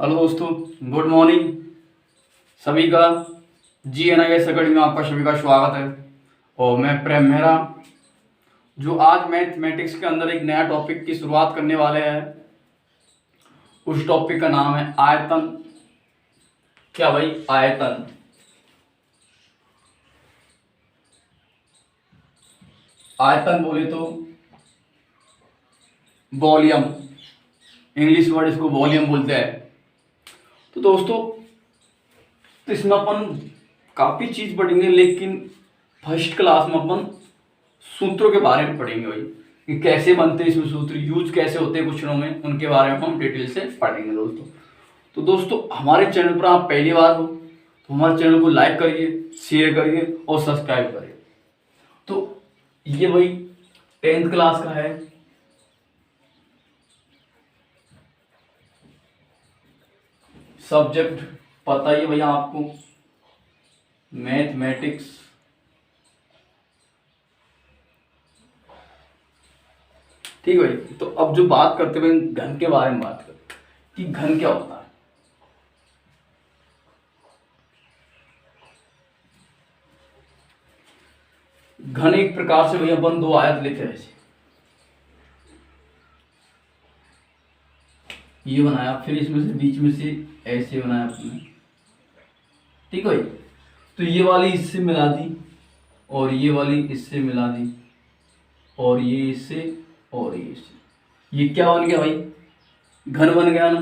Hello दोस्तों, good morning सभी का। GNIS अकेडमी में आपका सभी का स्वागत है। और मैं प्रेम मेहरा, जो आज मैथमेटिक्स के अंदर एक नया टॉपिक की शुरुआत करने वाले हैं। उस टॉपिक का नाम है आयतन। क्या भाई? आयतन। आयतन बोले तो वॉल्यूम, इंग्लिश वर्ड इसको वॉल्यूम बोलते हैं। तो दोस्तों, तो इसमें अपन काफ़ी चीज़ पढ़ेंगे, लेकिन फर्स्ट क्लास में अपन सूत्रों के बारे में पढ़ेंगे भाई, कि कैसे बनते हैं इसमें सूत्र, यूज कैसे होते हैं क्वेश्चनों में, उनके बारे में हम डिटेल से पढ़ेंगे दोस्तों। तो दोस्तों, हमारे चैनल पर आप पहली बार हो तो हमारे चैनल को लाइक करिए, शेयर करिए और सब्सक्राइब करिए। तो ये भाई 10th क्लास का है। सब्जेक्ट पता ही है भैया आपको, मैथमेटिक्स। ठीक है भाई। तो अब जो बात करते हुए घन के बारे में बात करते हैं कि घन क्या होता है। घन एक प्रकार से भैया अपन दो आयत लेते हैं। ऐसे ये बनाया, फिर इसमें से बीच में से ऐसे बनाया अपने। ठीक है भाई। तो ये वाली इससे मिला दी और ये वाली इससे मिला दी और ये इससे और ये इससे, ये क्या बन गया भाई? घन बन गया ना।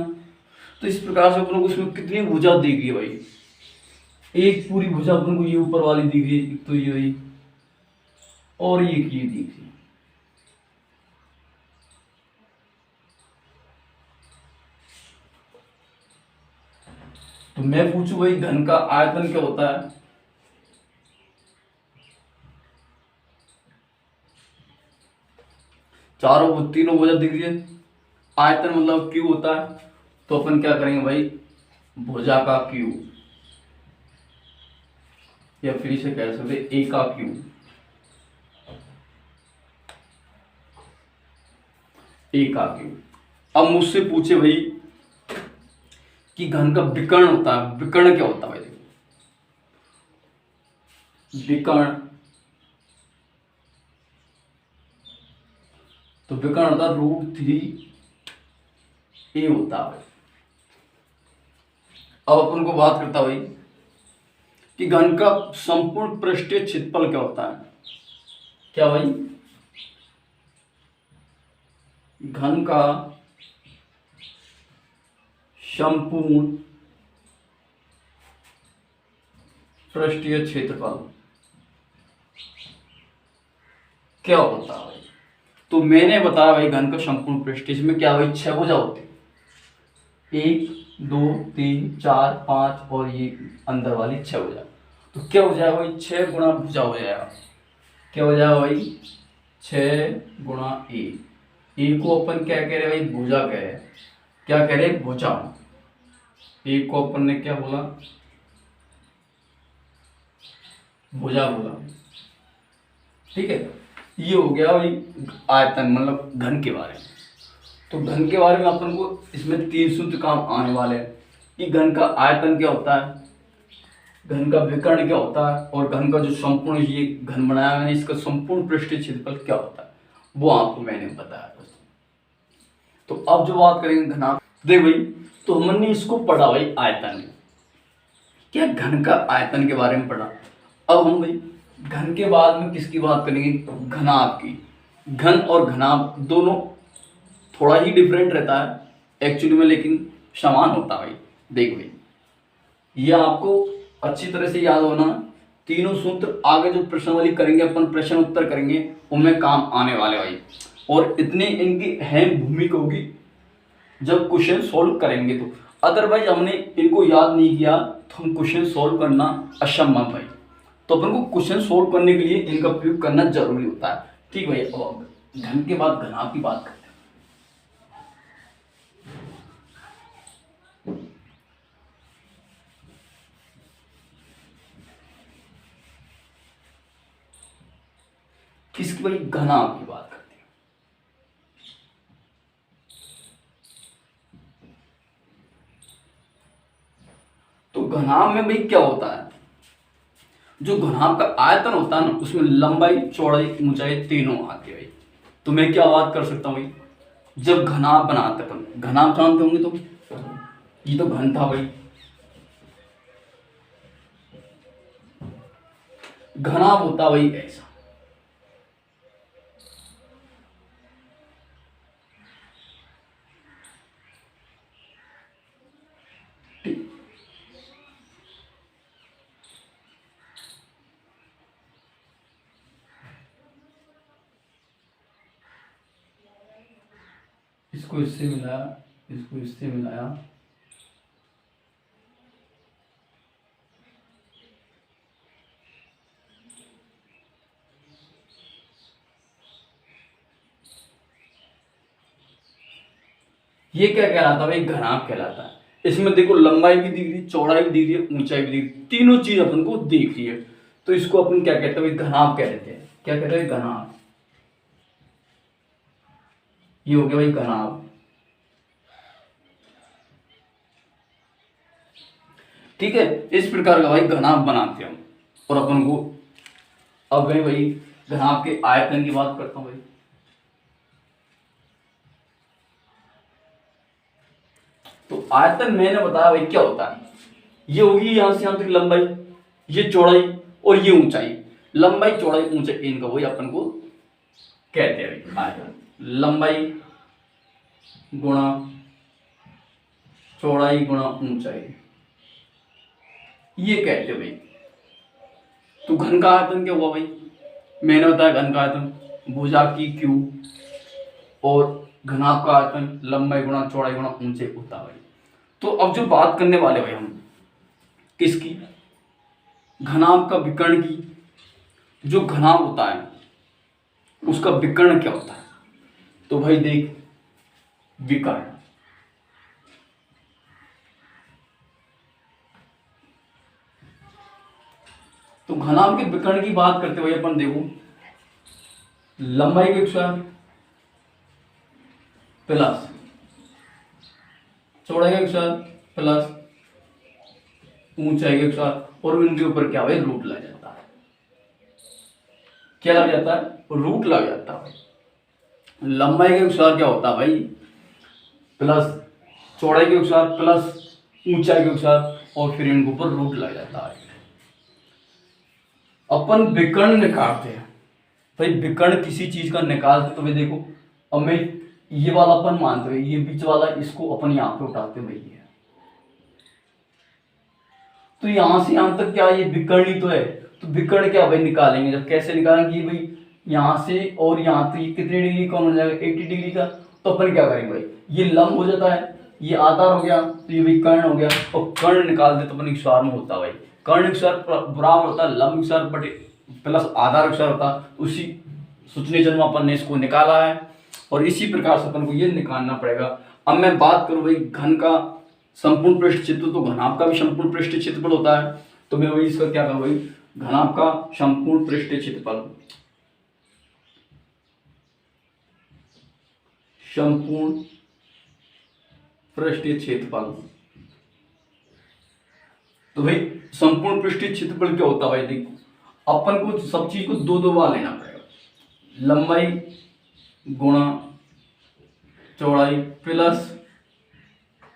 तो इस प्रकार से अपन को इसमें कितनी भुजा दी गई है भाई? एक पूरी भुजा अपन को ये ऊपर वाली दी गई, एक तो ये हुई और ये की दी गई। तो मैं पूछूं भाई, घन का आयतन क्या होता है? चारों तीनों भुजा दिख रही है। आयतन मतलब क्यू होता है। तो अपन क्या करेंगे भाई? भुजा का क्यू, या फिर इसे कह सकते ए का क्यू। ए का क्यू। अब मुझसे पूछे भाई कि घन का विकर्ण होता है, विकर्ण क्या होता है भाई? विकर्ण, तो विकर्ण होता है √3a होता है। अब अपन को बात करता है भाई कि घन का संपूर्ण पृष्ठीय क्षेत्रफल क्या होता है। क्या भाई? घन का संपूर्ण पृष्ठीय क्षेत्रफल क्या होता है भाई? तो मैंने बताया भाई, घन का संपूर्ण पृष्ठीय में क्या भाई, 6 भुजा होती है। 1 2 3 4 5 और ये अंदर वाली 6 भुजा। तो क्या हो जाएगा भाई? 6 गुणा भुजा हो जाएगा। क्या हो जाएगा भाई? 6 गुणा ए। ए को अपन क्या कह रहे हैं भाई? भुजा कह रहे हैं। क्या कह रहे हैं? भुजा। ए को अपन ने क्या बोला? भुजा बोला। ठीक है। ये हो गया भाई आयतन, मतलब घन के बारे में। तो घन के बारे में अपन को इसमें 3 सूत्र काम आने वाले हैं कि घन का आयतन क्या होता है, घन का विकर्ण क्या होता है, और घन का जो संपूर्ण ये घन बनाया मैंने, इसका संपूर्ण पृष्ठीय क्षेत्रफल क्या होता है, वो आपको मैंने बताया दोस्तों। तो अब जो बात करेंगे घनाभ, देख भाई, तो हमने इसको पढ़ा भाई आयतन, क्या घन का आयतन के बारे में पढ़ा। अब हम भाई घन के बाद में किसकी बात करेंगे? घनाभ की। घन और घनाभ दोनों थोड़ा ही डिफरेंट रहता है एक्चुअली में, लेकिन समान होता है भाई। देख भाई, ये आपको अच्छी तरह से याद होना। तीनों सूत्र आगे जो प्रश्नावली करेंगे अपन, प्रश्न उत्तर करेंगे, उनमें काम आने वाले भाई। और इतनी इनकी अहम भूमिका होगी जब क्वेश्चन सॉल्व करेंगे। तो अदरवाइज हमने इनको याद नहीं किया तो हम क्वेश्चन सॉल्व करना असंभव भाई। तो अपन को क्वेश्चन सॉल्व करने के लिए इनका प्रयोग करना जरूरी होता है। ठीक भाई। अब घन के बाद घनाभ की बात करते हैं। किसकी भाई? घनाभ की बात करते हैं। घनाभ में भाई क्या होता है, जो घनाभ का आयतन होता है ना उसमें लंबाई चौड़ाई ऊंचाई तीनों आती है भाई। तो मैं क्या बात कर सकता हूँ भाई, जब घनाभ बनाते अपन, घनाभ जानते होंगे तो, ये तो घन था भाई, घनाभ होता भाई ऐसा। इसको इससे मिलाया, इसको इससे मिलाया, ये क्या कहलाता है भाई, घनाभ कहलाता है। इसमें देखो लंबाई भी दिख रही है, चौड़ाई भी दिख रही है, ऊंचाई भी दिख रही है, तीनों चीज अपन को दिख रही है। तो इसको अपन क्या कहते हैं भाई, घनाभ कह देते हैं। क्या कहते हैं, घनाभ। ये हो गया भाई घनाभ। ठीक है, इस प्रकार का भाई घनाभ बनाते हैं हम। और अपन को अब मैं भाई घनाभ के आयतन की बात करता हूं भाई। तो आयतन मैंने बताया भाई क्या होता है, ये होगी यहां से यहां तक लंबाई, ये चौड़ाई और ये ऊंचाई। लंबाई चौड़ाई ऊंचाई इनका वही अपन को कहते हैं भाई आयतन। लंबाई गुणा चौड़ाई गुणा ऊंचाई, ये कहते हैं भाई। तो घन का आयतन क्या हुआ भाई, मैंने बताया घन का आयतन भुजा की क्यू, और घनाभ का आयतन लंबाई गुणा चौड़ाई गुणा ऊंचाई होता है भाई। तो अब जो बात करने वाले भाई हम किसकी, घनाभ का विकर्ण की। जो घनाभ होता है उसका विकर्ण क्या होता है, तो भाई देख विकर्ण, तो घनाभ के विकर्ण की बात करते हुए अपन देखो लंबाई के स्क्वायर प्लस चौड़ाई का स्क्वायर प्लस ऊंचाई का स्क्वायर, और उनके ऊपर क्या भाई रूट लग जाता है। क्या लग जाता है, रूट लग जाता है। लंबाई का स्क्वायर क्या होता है भाई, प्लस चौड़ाई के स्क्वायर प्लस ऊंचाई के स्क्वायर, और फिर इनके ऊपर रूट लग जाता है। अपन विकर्ण निकालते हैं भाई, विकर्ण किसी चीज का निकालते तो भाई देखो, अब मैं ये वाला अपन मानते हैं, ये बीच वाला इसको अपन यहां पे उठाते हैं भाई, ये तो यहां से यहां तक क्या ये विकर्ण ही तो है। तो विकर्ण क्या भाई निकालेंगे, जब कैसे निकालेंगे भाई, यहां से और यहां तक ये कितने डिग्री कौन हो जाएगा, 80 डिग्री का। तो अपन क्या करेंगे भाई, ये लंब हो जाता है, ये आधार हो गया, तो ये भी कर्ण हो गया, और कर्ण निकाल दे तो अपन स्क्वायर में होता है भाई। कर्ण स्क्वायर बराबर होता है लंब स्क्वायर बटे प्लस आधार स्क्वायर होता है। उसी सूचनी जन्म अपन ने इसको निकाला है, और इसी प्रकार से अपन को ये निकालना पड़ेगा। अब मैं बात करूं भाई घन का संपूर्ण पृष्ठ क्षेत्र, तो घनाभ का भी संपूर्ण पृष्ठ क्षेत्रफल होता है। तो मैं वही इसका क्या करूं भाई, घनाभ का संपूर्ण पृष्ठ क्षेत्रफल, संपूर्ण पृष्ठीय क्षेत्रफल। तो भाई संपूर्ण पृष्ठीय क्षेत्रफल क्या होता है भाई, देखो अपन को सब चीज को दो दो बार लेना पड़ेगा। लंबाई गुणा चौड़ाई प्लस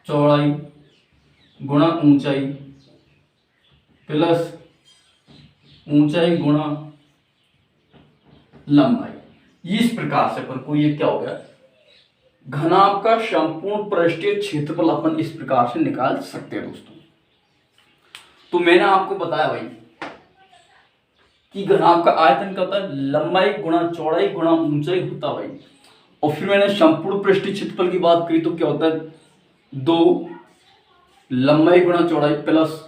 चौड़ाई गुणा ऊंचाई प्लस ऊंचाई गुणा लंबाई। इस प्रकार से अपन को ये क्या हो गया, घनाभ का संपूर्ण पृष्ठीय क्षेत्रफल अपन इस प्रकार से निकाल सकते हैं दोस्तों। तो मैंने आपको बताया भाई कि घनाभ का आयतन क्या होता है, लंबाई गुणा चौड़ाई गुणा ऊंचाई होता है भाई। और फिर मैंने संपूर्ण पृष्ठीय क्षेत्रफल की बात करी, तो क्या होता है, दो लंबाई गुणा चौड़ाई प्लस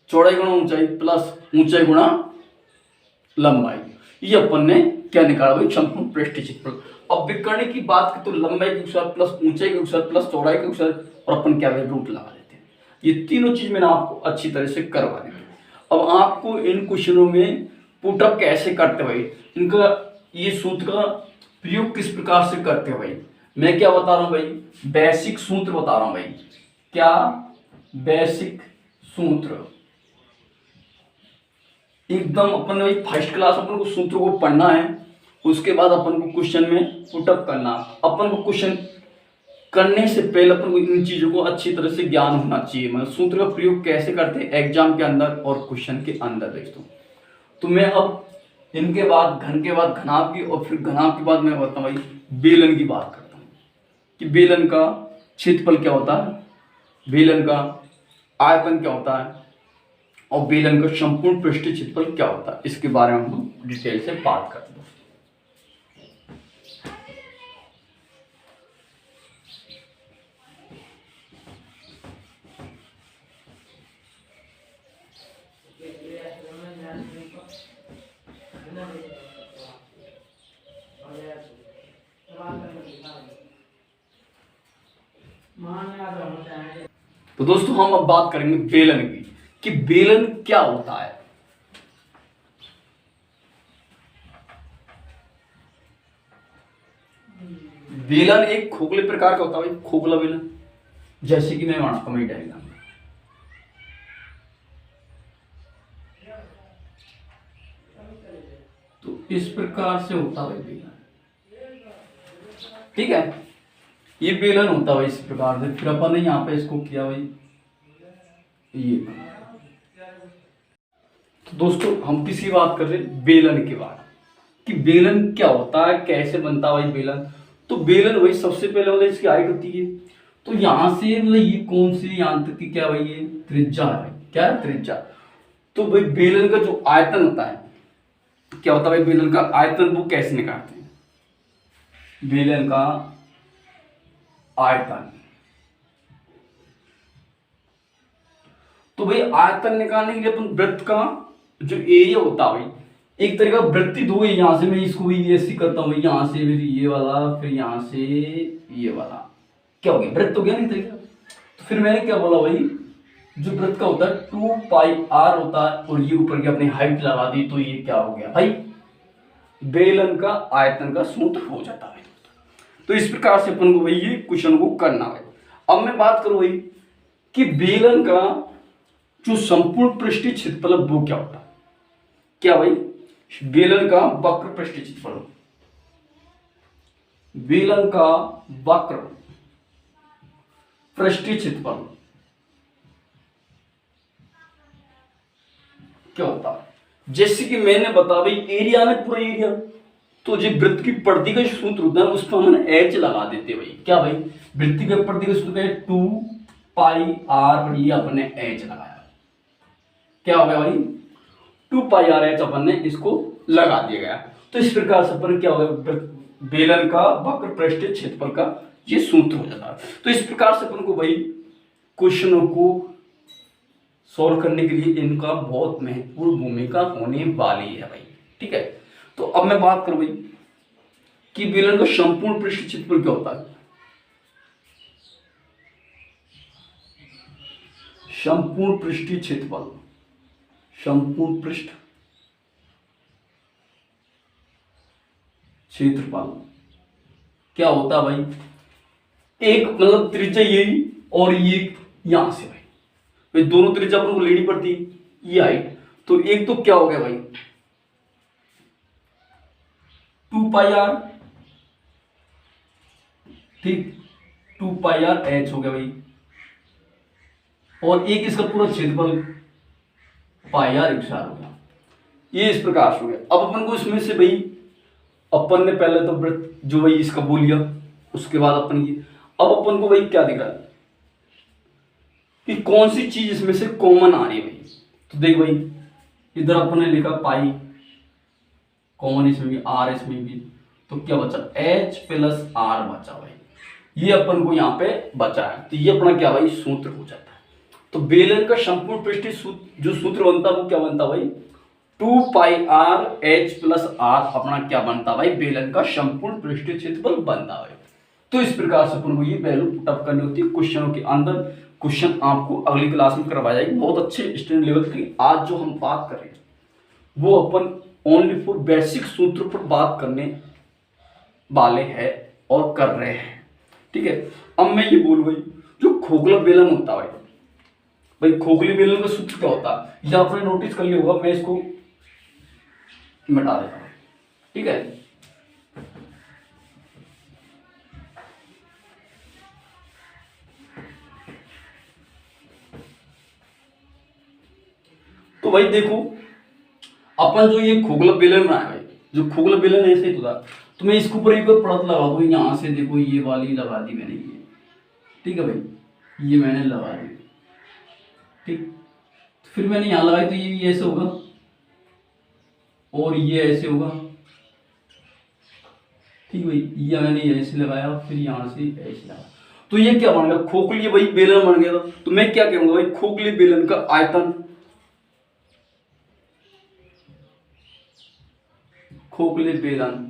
चौड़ाई गुणा ऊंचाई प्लस ऊंचाई गुणा लंबाई। ये अपन ने क्या निकाला भाई, संपूर्ण पृष्ठीय क्षेत्रफल। अब विकर्ण की बात करें तो लंबाई के अनुसार प्लस ऊंचाई के अनुसार प्लस चौड़ाई के अनुसार, और अपन क्या भाई रूट लगा देते हैं। ये तीनों चीज मैंने आपको अच्छी तरह से करवा दी। अब आपको इन क्वेश्चनों में पुटअप कैसे करते भाई, इनका ये सूत्र का प्रयोग किस प्रकार से करते हैं भाई, मैं क्या बता रहा हूं भाई, बेसिक सूत्र बता रहा हूं भाई। क्या बेसिक सूत्र एकदम अपन ने फर्स्ट क्लास अपन को सूत्र को पढ़ना है, उसके बाद अपन को क्वेश्चन में पुटअप करना। अपन को क्वेश्चन करने से पहले अपन को इन चीजों को अच्छी तरह से ज्ञान होना चाहिए, मतलब सूत्र का प्रयोग कैसे करते हैं एग्जाम के अंदर और क्वेश्चन के अंदर दोस्तों। तो मैं अब इनके बाद घन के बाद घनाभ की और फिर घनाभ के बाद मैं बताता हूँ भाई बेलन की बात करता हूँ कि बेलन का क्षेत्रफल क्या होता है, बेलन का आयतन क्या होता है और बेलन का संपूर्ण पृष्ठीय क्षेत्रफल क्या होता है, इसके बारे में हम डिटेल से बात करते हैं। तो दोस्तों हम अब बात करेंगे बेलन की कि बेलन क्या होता है। बेलन एक खोखले प्रकार का होता है भाई, खोखला बेलन, जैसे कि मैं बनाता हूं डायग्राम। तो इस प्रकार से होता है बेलन, ठीक है, ये बेलन होता है इस प्रकार से। फिर अपन ने यहाँ पे इसको किया भाई ये। तो दोस्तों हम किसी बात कर रहे हैं बेलन के बारे में कि बेलन क्या होता है, कैसे बनता है भाई बेलन। तो बेलन भाई सबसे पहले मतलब इसकी हाइट होती है, तो यहाँ से मतलब ये कौन सी यहाँ तक की क्या भाई ये त्रिज्या है भाई, क्या है त्रिज्या। तो भाई बेलन का जो आयतन होता है क्या होता है भाई, बेलन का आयतन वो कैसे निकालते हैं, बेलन का आयतन। तो भाई आयतन निकालने के लिए अपन वृत्त का जो एरिया होता है भाई, एक तरीका वृत्ति दो है, यहां से मैं इसको भी ऐसे करता हूं, यहां से फिर ये वाला, फिर यहां से ये वाला, क्या हो गया वृत्त हो गया नहीं तरीका। तो फिर मैंने क्या बोला भाई, जो वृत्त का होता है 2πr होता है और ये ऊपर की अपनी हाइट लगा दी, तो ये क्या हो गया भाई बेलन का आयतन का सूत्र हो जाता है। तो इस प्रकार से अपन को भाई ये क्वेश्चन को करना है। अब मैं बात करूं भाई कि बेलन का जो संपूर्ण पृष्ठीय क्षेत्रफल वो क्या होता है, क्या भाई बेलन का वक्र पृष्ठीय क्षेत्रफल, बेलन का वक्र पृष्ठीय क्षेत्रफल क्या होता है। जैसे कि मैंने बता भाई एरिया ने पूरा एरिया, तो जो वृत्त की परिधि का सूत्र होता है उस पर हम एच लगा देते भाई, क्या भाई वृत्त की परिधि का सूत्र है 2πr और ये अपने एच लगाया, क्या हो गया भाई 2πr एच अपन ने इसको लगा दिया गया। तो इस प्रकार से अपन क्या हो गया बेलन का वक्र पृष्ठीय क्षेत्रफल का ये सूत्र हो जाता है। तो इस प्रकार से अपन को भाई क्वेश्चनों को सॉल्व करने के लिए इनका बहुत महत्वपूर्ण भूमिका होने वाली है भाई, ठीक है। तो अब मैं बात करूं भाई कि बेलन का संपूर्ण पृष्ठीय क्षेत्रफल क्या होता है। संपूर्ण पृष्ठीय क्षेत्रफल, संपूर्ण पृष्ठ क्षेत्रफल क्या होता है भाई, एक मतलब त्रिज्या यही और ये यहां से भाई दोनों त्रिज्या अपन को लेनी पड़ती है, ये हाइट, तो एक तो क्या हो गया भाई 2πr, ठीक 2πr h हो गया भाई, और एक इसका पूरा क्षेत्रफल πr x हो गया, ये इस प्रकार से हो गया। अब अपन को इसमें से भाई अपन ने पहले तो वृत्त जो भाई इसका बोल लिया, उसके बाद अपन ये अब अपन को भाई क्या दिख रहा है कि कौन सी चीज इसमें से कॉमन आ रही है भाई। तो देख भाई इधर अपन ने लिखा पाई कॉमन, इसमें भी आर इसमें भी, तो क्या बचा h प्लस आर बचा भाई, ये अपन को यहाँ पे बचा है। तो ये अपना क्या भाई सूत्र हो जाता है। तो बेलन का संपूर्ण पृष्ठीय सूत्र जो सूत्र बनता है वो क्या बनता भाई 2πr h प्लस आर अपना क्या बनता भाई बेलन का संपूर्ण पृष्ठीय क्षेत्रफल बनता है। तो इस प्रकार से अपन को ये वैल्यू पुटअप करनी होती है क्वेश्चनों के अंदर। क्वेश्चन आपको अगली क्लास में करवाया जाएगी बहुत अच्छे स्टूडेंट लेवल की। आज जो हम बात कर रहे हैं वो अपन ओनली फॉर बेसिक सूत्र पर बात करने वाले हैं और कर रहे हैं, ठीक है। अब मैं ये बोलूँ भाई जो खोखला बेलन होता है भाई खोखले बेलन का सूत्र क्या होता है, ये आपने नोटिस कर लिया होगा, मैं इसको मिटा देता हूं, ठीक है। तो भाई देखो, अपन जो ये खोखला बेलन बनाया भाई, जो खोखला बेलन ऐसे ही था, तो मैं इसके ऊपर एक बार परत लगा दूं, यहां से देखो ये वाली लगा दी मैंने, ये ठीक है भाई, ये मैंने लगा दी, ठीक। तो फिर मैंने यहां लगाई तो ये ऐसे होगा और ये ऐसे होगा, ठीक भाई, ये मैंने ऐसे लगाया, फिर यहां से ऐसे लगाया, तो ये क्या बन गया, खोखली भाई बेलन बन गया था। तो मैं क्या कहूंगा भाई, खोखली बेलन का आयतन, खोखले बेलन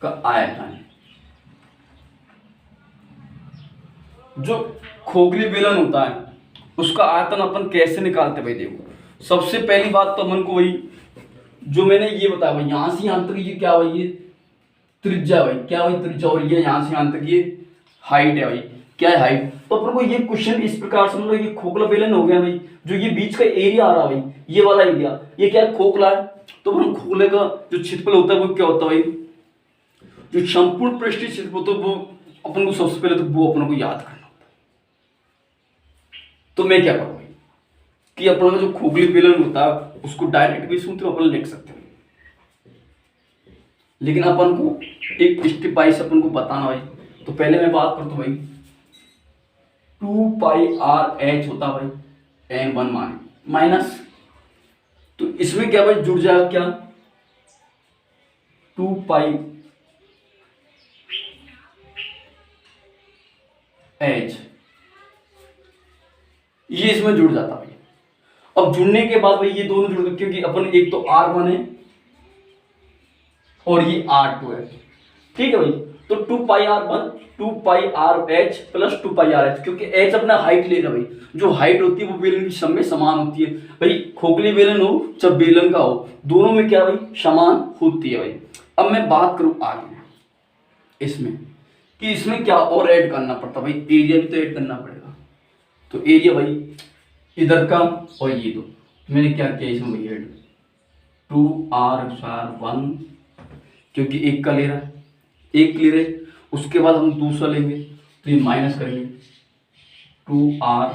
का आयतन, जो खोखली बेलन होता है उसका आयतन अपन कैसे निकालते भाई, देखो सबसे पहली बात तो अपन को वही जो मैंने ये बताया भाई, यहां से यहां तक ये क्या भाई, ये त्रिज्या भाई, क्या भाई त्रिज्या, और ये यहां से यहां तक ये हाइट है भाई, क्या है हाइट। तो अपन को ये क्वेश्चन इस प्रकार से, मतलब ये खोखला बेलन हो गया भाई, जो ये बीच का एरिया आ रहा भाई, ये वाला एरिया, ये क्या है, खोखला है। तो हम खोखले का जो क्षेत्रफल होता है वो क्या होता है भाई, जो संपूर्ण पृष्ठीय क्षेत्रफल, तो वो अपन को सबसे पहले तो वो अपन को याद करना होता है। तो मैं क्या करूँ भाई कि अपन का जो खोखली बेलन होता है उसको डायरेक्ट भी सूत्र अपन लिख सकते हैं, लेकिन अपन को एक स्टेप वाइज अपन को बताना भाई। तो पहले मैं बात करता हूँ भाई, 2πr(h) होता भाई n1 माइनस, तो इसमें क्या भाई जुड़ जाएगा क्या, 2πh, ये इसमें जुड़ जाता भाई। अब जुड़ने के बाद भाई ये दोनों जुड़ गए, क्योंकि अपन एक तो r1 है और ये r2 है, ठीक है भाई। तो 2πr1 2πrh प्लस 2πrh, क्योंकि h अपना हाइट लेगा भाई, जो हाइट होती है वो बेलन की सब में समान होती है भाई, खोखली बेलन हो चाहे बेलन का हो, दोनों में क्या भाई समान होती है भाई। अब मैं बात करूं आगे इसमें कि इसमें क्या और ऐड करना पड़ता भाई, एरिया भी तो ऐड करना पड़ेगा। तो एरिया भाई इधर का और ये दो, मैंने क्या किया इसमें भाई ऐड 2r(1), क्योंकि एक का ले रहा है, एक ले रहे, उसके बाद हम दूसरा लेंगे तो ये माइनस करेंगे 2r(।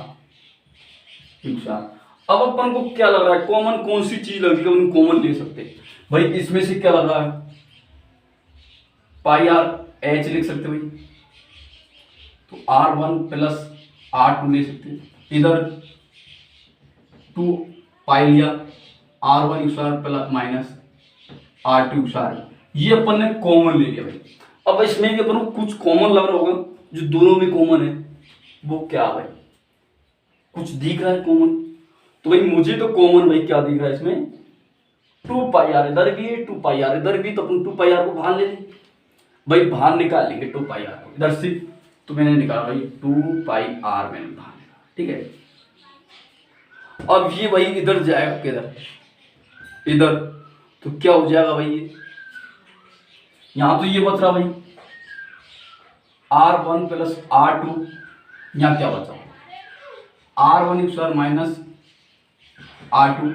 अब अपन को क्या लग रहा है, कॉमन कौन सी चीज लग रही है, हम कॉमन ले सकते हैं भाई, इसमें से क्या लग रहा है, πrh लिख सकते भाई, तो r1 प्लस r2 ले सकते हैं, इधर 2π लिया, r1 प्लस माइनस r2, ये अपन ने कॉमन ले लिया भाई। अब इसमें भी अपन को कुछ कॉमन लग रहा होगा, जो दोनों में कॉमन है वो क्या भाई, कुछ दिख रहा है कॉमन, तो भाई मुझे तो कॉमन भाई क्या दिख रहा है इसमें, 2πr इधर भी है, 2πr इधर भी, तो अपन 2πr को बाहर ले लें भाई, बाहर निकाल लेंगे 2πr को इधर से, तो मैंने निकाला भाई 2πr मैंने बाहर निकाला, ठीक है। अब ये भाई इधर जाएगा किधर, इधर, तो क्या हो जाएगा भाई, ये यहां तो ये बच रहा भाई r1 प्लस r2, यहां क्या बचा r1 माइनस r2,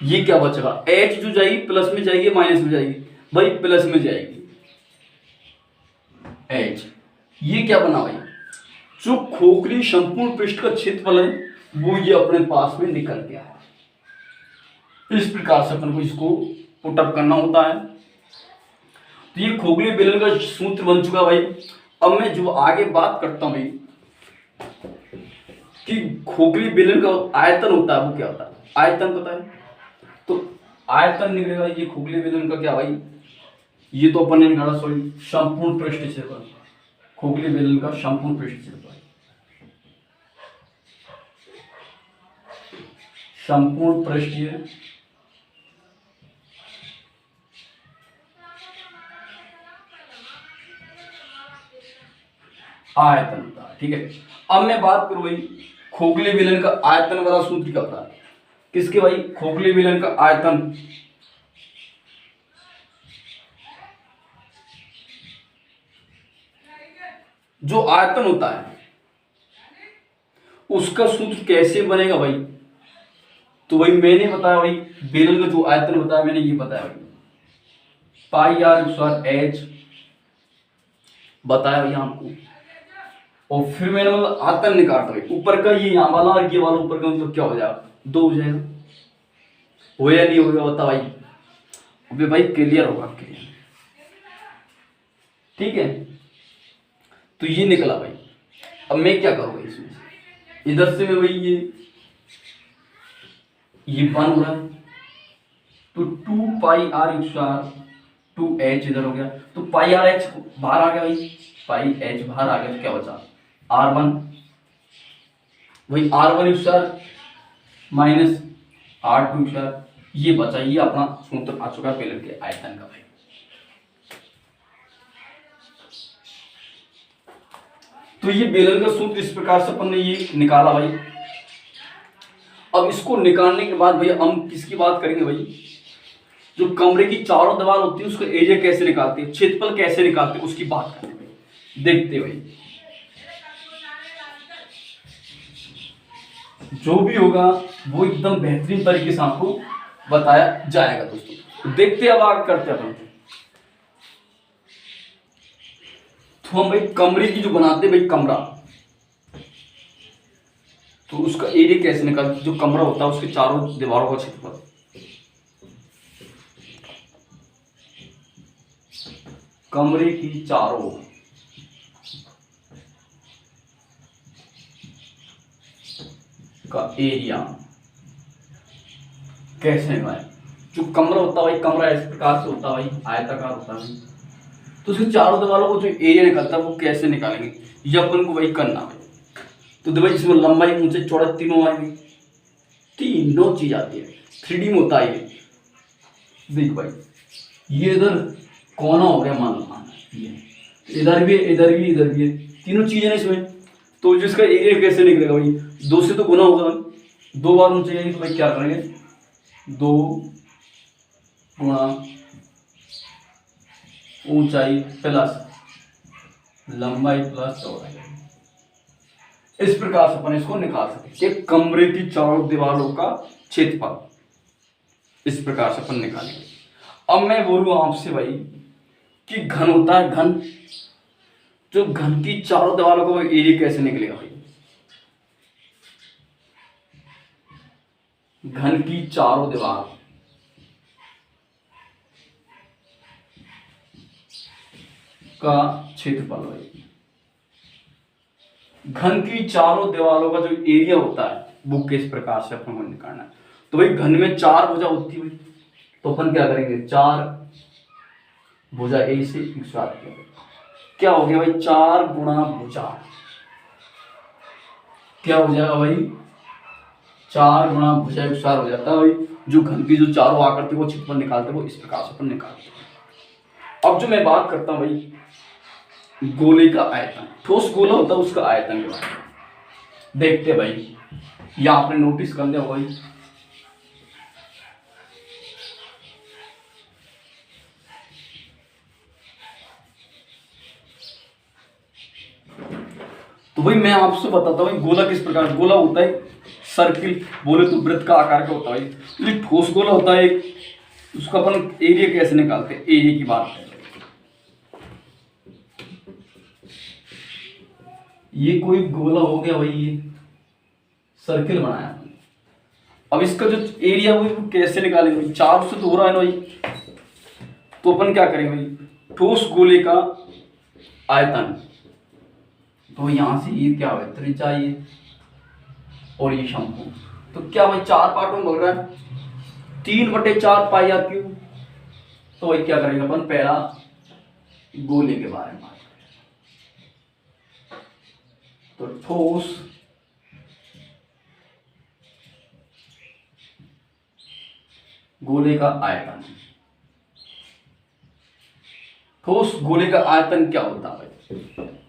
ये क्या बचेगा, h जो जाएगी प्लस में जाएगी माइनस में जाएगी भाई, प्लस में जाएगी h, ये क्या बना भाई, जो खोखली संपूर्ण पृष्ठ का क्षेत्रफल है वो ये अपने पास में निकल गया है। इस प्रकार से अपन को इसको पुट अप करना होता है। तो ये खोखली बेलन का सूत्र बन चुका भाई। अब मैं जो आगे बात करता हूं भाई कि खोखली बेलन का आयतन होता है वो क्या होता है, आयतन पता है, तो आयतन निकलेगा ये खोखली बेलन का क्या भाई, ये तो अपन ने निकाला, सॉरी संपूर्ण पृष्ठ क्षेत्रफल, खोखली बेलन का संपूर्ण पृष्ठ क्षेत्रफल, संपूर्ण पृष्ठीय आयतन होता है, ठीक है। अब मैं बात करूं भाई खोखली बेलन का आयतन वाला सूत्र क्या होता है, किसके भाई, खोखली बेलन का आयतन जो आयतन होता है उसका सूत्र कैसे बनेगा भाई? तो भाई मैंने बताया भाई, बेलन का जो आयतन बताया मैंने ये बताया भाई, पाई आर स्क्वायर एच बताया भाई आपको। और फिर मैंने मतलब आयतन निकालता भाई, ऊपर का ये यहाँ वाला और ये वाला ऊपर का मतलब क्या हो जाएगा, 2 हो जाएगा। हो या नहीं होगा बता भाई? अबे भाई क्लियर होगा, क्लियर, ठीक है। तो ये निकला भाई। अब मैं क्या करूँगा इसमें, इधर से मैं भाई ये 1 हो रहा है, तो 2 पाई आर स्क्वायर 2 एच इधर हो गया, तो पाई आर एच बाहर आ गया भाई, पाई एच बाहर आ गया, तो क्या बचा R1, वही R1 square minus R2 square, ये बचा। ये अपना सूत्र आ चुका है बेलन के आयतन का भाई। तो ये बेलन का सूत्र इस प्रकार से अपन ने ये निकाला भाई। अब इसको निकालने के बाद भैया हम किसकी बात करेंगे भाई, जो कमरे की चारों दीवार होती है उसका एरिया कैसे निकालते हैं, क्षेत्रफल कैसे निकालते हैं, उसकी बात करते हैं भाई। देखते भाई, जो भी होगा वो एकदम बेहतरीन तरीके से आपको बताया जाएगा दोस्तों। तो देखते अब आगे करते हैं अपन। तो हम भाई कमरे की जो बनाते हैं भाई कमरा, तो उसका एरिया कैसे निकालते, जो कमरा होता है उसके चारों दीवारों का क्षेत्रफल, कमरे की चारों का एरिया कैसे निकालें। जो कमरा होता है भाई, कमरा इस प्रकार से होता है भाई, आयताकार होता है, तो उसके चारों दीवारों को जो एरिया निकलता है वो कैसे निकालेंगे, ये अपन को वही करना है। तो देखो भाई इसमें लंबाई ऊंचाई चौड़ाई तीनों आएगी, तीनों चीज आती है, 3D में होता है ये। देख भाई ये इधर कोना हो गया मान लो, ये इधर भी है, इधर भी, इधर भी है, तीनों चीजें ना इसमें। तो जिसका एरिया कैसे निकलेगा भाई, 2 से तो गुना होगा, 2 बार ऊंचाई आएगी, तो भाई क्या करेंगे, 2 गुणा ऊंचाई प्लस लंबाई प्लस चौड़ाई, इस प्रकार से अपन इसको निकाल सकते हैं। कमरे की चारों दीवारों का क्षेत्रफल इस प्रकार से अपन निकालेंगे। अब मैं बोलूँ आपसे भाई कि घन होता है, घन, जो घन की चारों दीवारों का एरिया कैसे निकलेगा भाई, घन की चारों दीवार का क्षेत्रफल भाई, घन की चारों दीवारों का जो एरिया होता है वो किस प्रकार से अपन को निकालना है। तो भाई घन में 4 भुजा होती है भाई, तो अपन क्या करेंगे, 4 भुजा ए से क्या हो गया भाई, 4 गुणा भुजा, क्या हो जाएगा भाई, 4 गुणा भुजा विस्तार हो जाता है भाई। जो घन की जो चारों आकृति वो क्षेत्रफल निकालते हैं वो इस प्रकार से अपन निकालते हैं। अब जो मैं बात करता हूं भाई गोले का आयतन, ठोस गोला होता है उसका आयतन के बारे में देखते हैं भाई। या आपने नोटिस कर लिया भाई, तो भाई मैं आपसे बताता हूँ गोला किस प्रकार, गोला होता है सर्किल, बोले तो वृत्त का आकार का होता है। तो ये ठोस गोला होता है एक, उसका अपन एरिया कैसे निकालते हैं, एरिया की बात है। ये कोई गोला हो गया भाई, ये सर्किल बनाया अपन। अब इसका जो एरिया वो कैसे निकालेंगे भाई, 4 से तो हो रहा है ना भाई, तो अपन क्या करेंगे भाई, ठोस गोले का आयतन, तो यहां से ये क्या है, त्रिज्या ये और ये शंकु, तो क्या भाई 4 पार्टों में बोल रहा है, 3/4 पाई आर क्यूब। तो भाई क्या करेंगे अपन, पहला गोले के बारे में बात करें, तो ठोस गोले का आयतन, ठोस गोले का आयतन क्या होता है,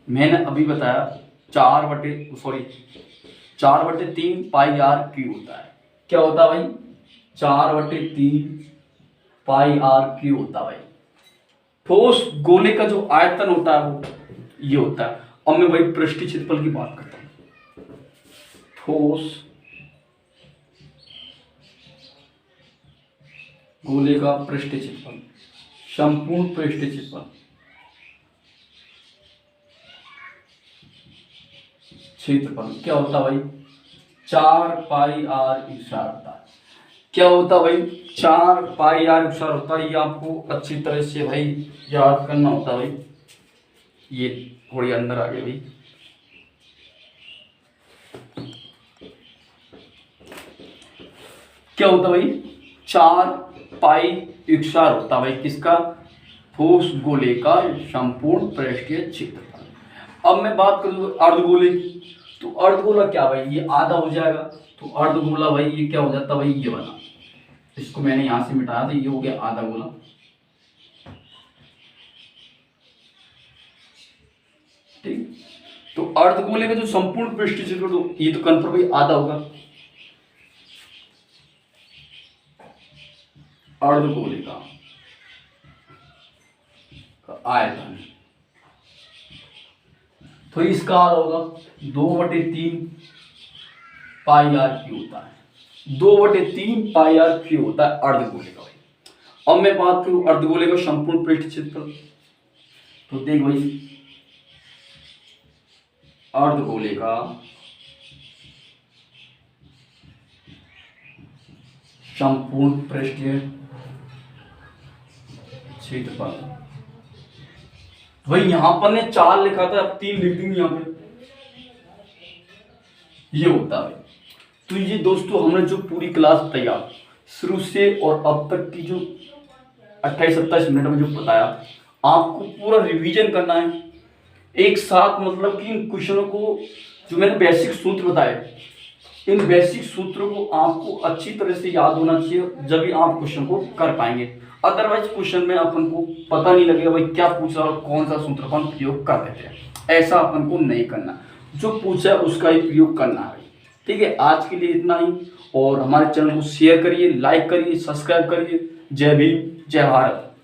मैंने अभी बताया 4/3 पाई आर क्यूब होता है। क्या होता है भाई, 4/3 पाई आर क्यूब होता है भाई। ठोस गोले का जो आयतन होता है वो ये होता है। अब मैं भाई पृष्ठीय क्षेत्रफल की बात करता हूँ। ठोस गोले का पृष्ठीय क्षेत्रफल, संपूर्ण पृष्ठीय क्षेत्रफल, क्षेत्रफल क्या होता है भाई? 4πr विस्तार होता है। क्या होता है भाई? 4πr विस्तार होता है। ये आपको अच्छी तरह से भाई याद करना होता है भाई। ये थोड़ी अंदर आ गई भाई। क्या होता है भाई? 4π विस्तार होता है भाई किसका? ठोस गोले का संपूर्ण पृष्ठीय क्षेत्रफल। अब मैं बात करूँ अर्धगोले की, तो अर्धगोला क्या भाई? ये आधा हो जाएगा। तो अर्धगोला भाई ये क्या हो जाता भाई? ये बना, इसको मैंने यहां से मिटाया था, ये हो गया आधा गोला। ठीक, तो अर्धगोले का जो संपूर्ण पृष्ठीय क्षेत्रफल, तो ये तो कन्फर्म भाई आधा होगा। अर्धगोले का आयतन तो इसका आधा होगा 2/3 πr क्यू होता है। 2/3 πr क्यू होता है अर्धगोले का भाई। अब मैं बात करूं अर्धगोले का संपूर्ण पृष्ठीय क्षेत्रफल, तो देख भाई अर्धगोले का संपूर्ण पृष्ठीय क्षेत्रफल, वही यहां पर ने 4 लिखा था, अब 3 लिख देंगे यहां पे। ये होता है। तो ये दोस्तों हमने जो पूरी क्लास बताया शुरू से और अब तक की जो 28-27 मिनट में जो बताया, आपको पूरा रिवीजन करना है एक साथ। मतलब कि इन क्वेश्चनों को जो मैंने बेसिक सूत्र बताए, इन बेसिक सूत्रों को आपको अच्छी तरह से याद होना चाहिए, जब भी आप क्वेश्चन को कर पाएंगे। अदरवाइज क्वेश्चन में अपन को पता नहीं लगेगा भाई क्या पूछा और कौन सा सूत्र अपन प्रयोग कर देते हैं। ऐसा अपन को नहीं करना, जो पूछा है उसका ही प्रयोग करना है। ठीक है, आज के लिए इतना ही। और हमारे चैनल को शेयर करिए, लाइक करिए, सब्सक्राइब करिए। जय भीम, जय भारत।